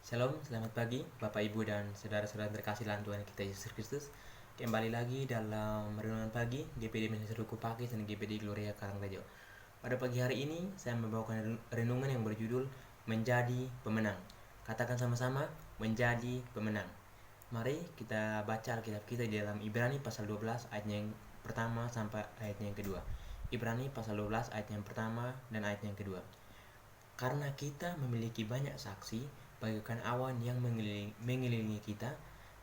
Shalom, selamat pagi Bapak Ibu dan saudara-saudara terkasih dalam Tuhan kita Yesus Kristus. Kembali lagi dalam renungan pagi GPD Mensah Duku Pakis dan GPD Gloria Karangrejo. Pada pagi hari ini saya membawakan renungan yang berjudul Menjadi Pemenang. Katakan sama-sama, menjadi pemenang. Mari kita baca Alkitab kita di dalam Ibrani pasal 12 ayatnya yang pertama sampai ayatnya yang kedua. Ibrani pasal 12 ayat yang pertama dan ayat yang kedua. Karena kita memiliki banyak saksi bagaikan awan yang mengelilingi kita,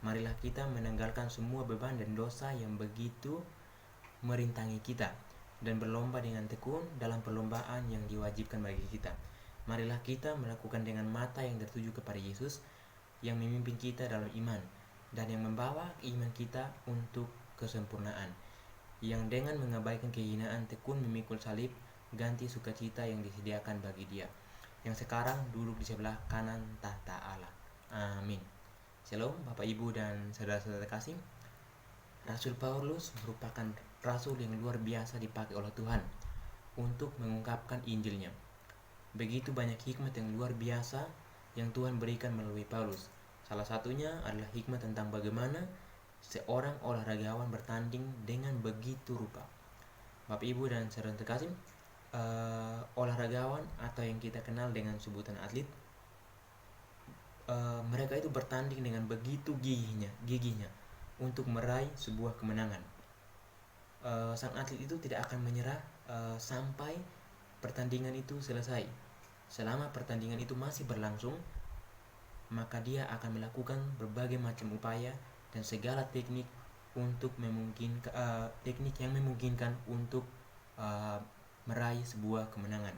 marilah kita menanggalkan semua beban dan dosa yang begitu merintangi kita, dan berlomba dengan tekun dalam perlombaan yang diwajibkan bagi kita. Marilah kita melakukan dengan mata yang tertuju kepada Yesus, yang memimpin kita dalam iman, dan yang membawa iman kita untuk kesempurnaan, yang dengan mengabaikan kehinaan tekun memikul salib, ganti sukacita yang disediakan bagi Dia, yang sekarang duduk di sebelah kanan tahta Allah. Amin. Shalom Bapak Ibu dan saudara-saudara kasih. Rasul Paulus merupakan rasul yang luar biasa dipakai oleh Tuhan untuk mengungkapkan Injilnya. Begitu banyak hikmat yang luar biasa yang Tuhan berikan melalui Paulus. Salah satunya adalah hikmat tentang bagaimana seorang olahragawan bertanding dengan begitu rupa. Bapak Ibu dan saudara terkasih, olahragawan atau yang kita kenal dengan sebutan atlet, mereka itu bertanding dengan begitu gigihnya untuk meraih sebuah kemenangan. Sang atlet itu tidak akan menyerah sampai pertandingan itu selesai. Selama pertandingan itu masih berlangsung, maka dia akan melakukan berbagai macam upaya dan segala teknik untuk teknik yang memungkinkan untuk meraih sebuah kemenangan.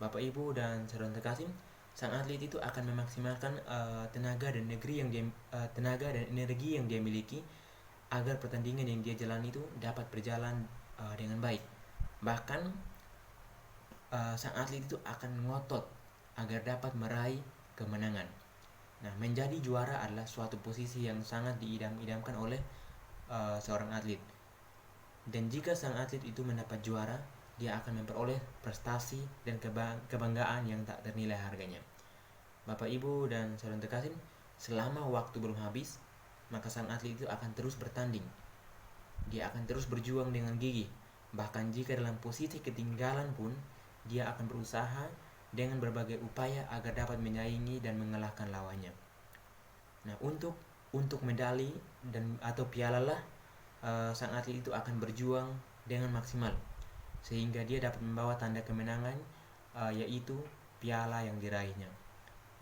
Bapak Ibu dan saudara terkasih, sang atlet itu akan memaksimalkan tenaga dan energi yang dia miliki agar pertandingan yang dia jalani itu dapat berjalan dengan baik. Bahkan sang atlet itu akan ngotot agar dapat meraih kemenangan. Nah, menjadi juara adalah suatu posisi yang sangat diidam-idamkan oleh seorang atlet. Dan jika sang atlet itu mendapat juara, dia akan memperoleh prestasi dan kebanggaan yang tak ternilai harganya. Bapak Ibu dan saudara terkasih, selama waktu belum habis, maka sang atlet itu akan terus bertanding. Dia akan terus berjuang dengan gigih. Bahkan jika dalam posisi ketinggalan pun, dia akan berusaha dengan berbagai upaya agar dapat menyaingi dan mengalahkan lawannya. Nah, untuk medali atau piala lah, sang atlet itu akan berjuang dengan maksimal sehingga dia dapat membawa tanda kemenangan, yaitu piala yang diraihnya.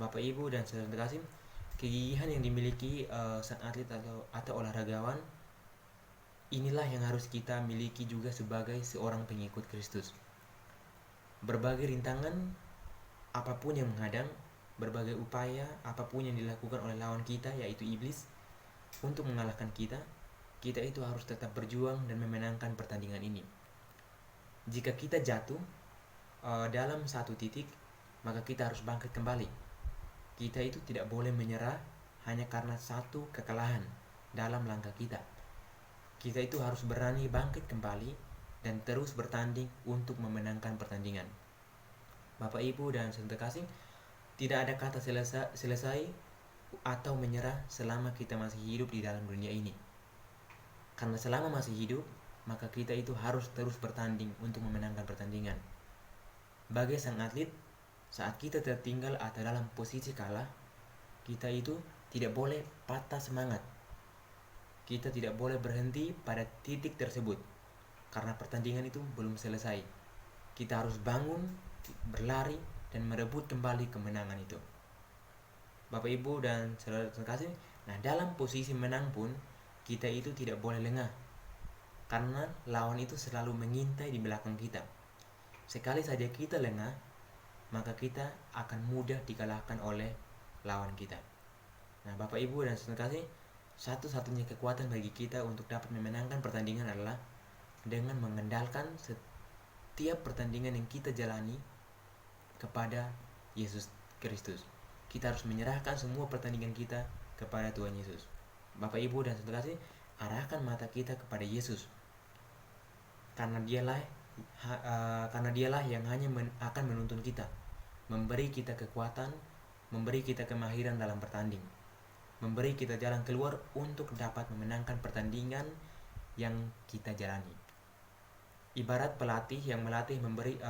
Bapak Ibu dan saudara terkasih, kegigihan yang dimiliki sang atlet atau olahragawan inilah yang harus kita miliki juga sebagai seorang pengikut Kristus. Berbagai rintangan apapun yang menghadang, berbagai upaya apapun yang dilakukan oleh lawan kita yaitu iblis untuk mengalahkan kita itu harus tetap berjuang dan memenangkan pertandingan ini. Jika kita jatuh dalam satu titik, maka kita harus bangkit kembali. Kita itu tidak boleh menyerah hanya karena satu kekalahan dalam langkah kita. Kita itu harus berani bangkit kembali dan terus bertanding untuk memenangkan pertandingan. Bapak Ibu dan saudara kasih, tidak ada kata selesai atau menyerah selama kita masih hidup di dalam dunia ini. Karena selama masih hidup, maka kita itu harus terus bertanding untuk memenangkan pertandingan. Bagi sang atlet, saat kita tertinggal atau dalam posisi kalah, kita itu tidak boleh patah semangat. Kita tidak boleh berhenti pada titik tersebut, karena pertandingan itu belum selesai. Kita harus bangun, berlari, dan merebut kembali kemenangan itu. Bapak Ibu dan saudara terkasih, nah dalam posisi menang pun, kita itu tidak boleh lengah, karena lawan itu selalu mengintai di belakang kita. Sekali saja kita lengah, maka kita akan mudah dikalahkan oleh lawan kita. Nah, Bapak Ibu dan saudara kasih, satu-satunya kekuatan bagi kita untuk dapat memenangkan pertandingan adalah dengan mengandalkan setiap pertandingan yang kita jalani kepada Yesus Kristus. Kita harus menyerahkan semua pertandingan kita kepada Tuhan Yesus. Bapak Ibu dan saudara kasih, arahkan mata kita kepada Yesus, karena dialah yang hanya akan menuntun kita, memberi kita kekuatan, memberi kita kemahiran dalam bertanding, memberi kita jalan keluar untuk dapat memenangkan pertandingan yang kita jalani. Ibarat pelatih yang melatih memberi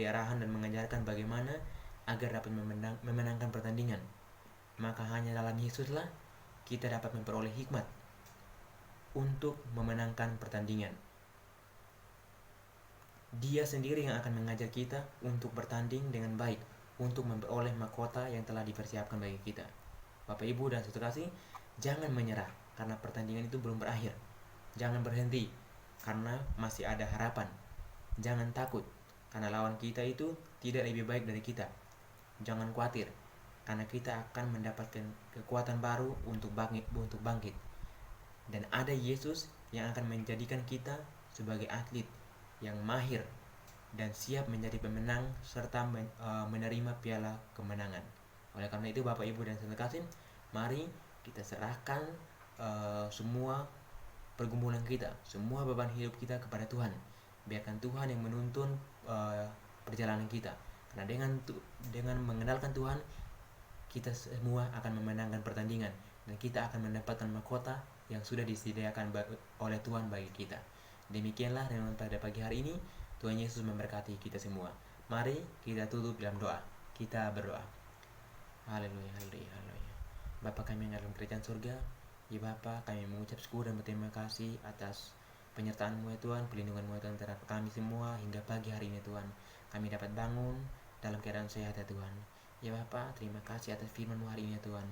arahan dan mengajarkan bagaimana agar dapat memenangkan pertandingan. Maka hanya dalam Yesuslah kita dapat memperoleh hikmat untuk memenangkan pertandingan. Dia sendiri yang akan mengajar kita untuk bertanding dengan baik, untuk memperoleh mahkota yang telah dipersiapkan bagi kita. Bapak, Ibu, dan saudara kasih, jangan menyerah karena pertandingan itu belum berakhir. Jangan berhenti karena masih ada harapan. Jangan takut karena lawan kita itu tidak lebih baik dari kita. Jangan khawatir karena kita akan mendapatkan kekuatan baru untuk bangkit. Dan ada Yesus yang akan menjadikan kita sebagai atlet yang mahir dan siap menjadi pemenang serta menerima piala kemenangan. Oleh karena itu, Bapak, Ibu, dan saudara kasih, mari kita serahkan semua pergumulan kita, semua beban hidup kita kepada Tuhan. Biarkan Tuhan yang menuntun perjalanan kita. Karena dengan mengenalkan Tuhan, kita semua akan memenangkan pertandingan dan kita akan mendapatkan mahkota yang sudah disediakan oleh Tuhan bagi kita. Demikianlah renungan pada pagi hari ini. Tuhan Yesus memberkati kita semua. Mari kita tutup dalam doa. Kita berdoa. Haleluya, haleluya, haleluya. Bapa kami yang dalam kerajaan surga, ya Bapa, kami mengucap syukur dan berterima kasih atas penyertaan-Mu ya Tuhan, pelindungan-Mu ya Tuhan terhadap kami semua hingga pagi hari ini Tuhan. Kami dapat bangun dalam keadaan sehat ya Tuhan. Ya Bapa, terima kasih atas firman-Mu hari ini ya Tuhan.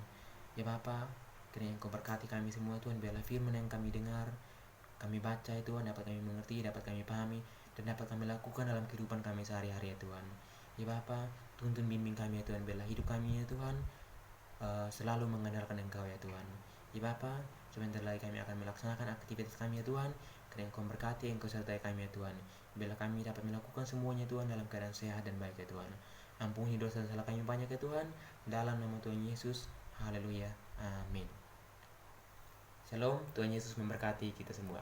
Ya Bapa, kiranya Engkau berkati kami semua Tuhan, biarlah firman yang kami dengar, kami baca ya Tuhan, dapat kami mengerti, dapat kami pahami, dan dapat kami lakukan dalam kehidupan kami sehari-hari ya Tuhan. Ya Bapa, tuntun bimbing kami ya Tuhan, biarlah hidup kami ya Tuhan selalu mengandalkan Engkau ya Tuhan. Ya Bapa, sebentar lagi kami akan melaksanakan aktivitas kami ya Tuhan. Kiranya Engkau berkati, Engkau sertai kami ya Tuhan. Biarlah kami dapat melakukan semuanya Tuhan dalam keadaan sehat dan baik ya Tuhan. Ampuni dosa dan salah kami banyak ya Tuhan, dalam nama Tuhan Yesus. Haleluya, amin. Shalom, Tuhan Yesus memberkati kita semua.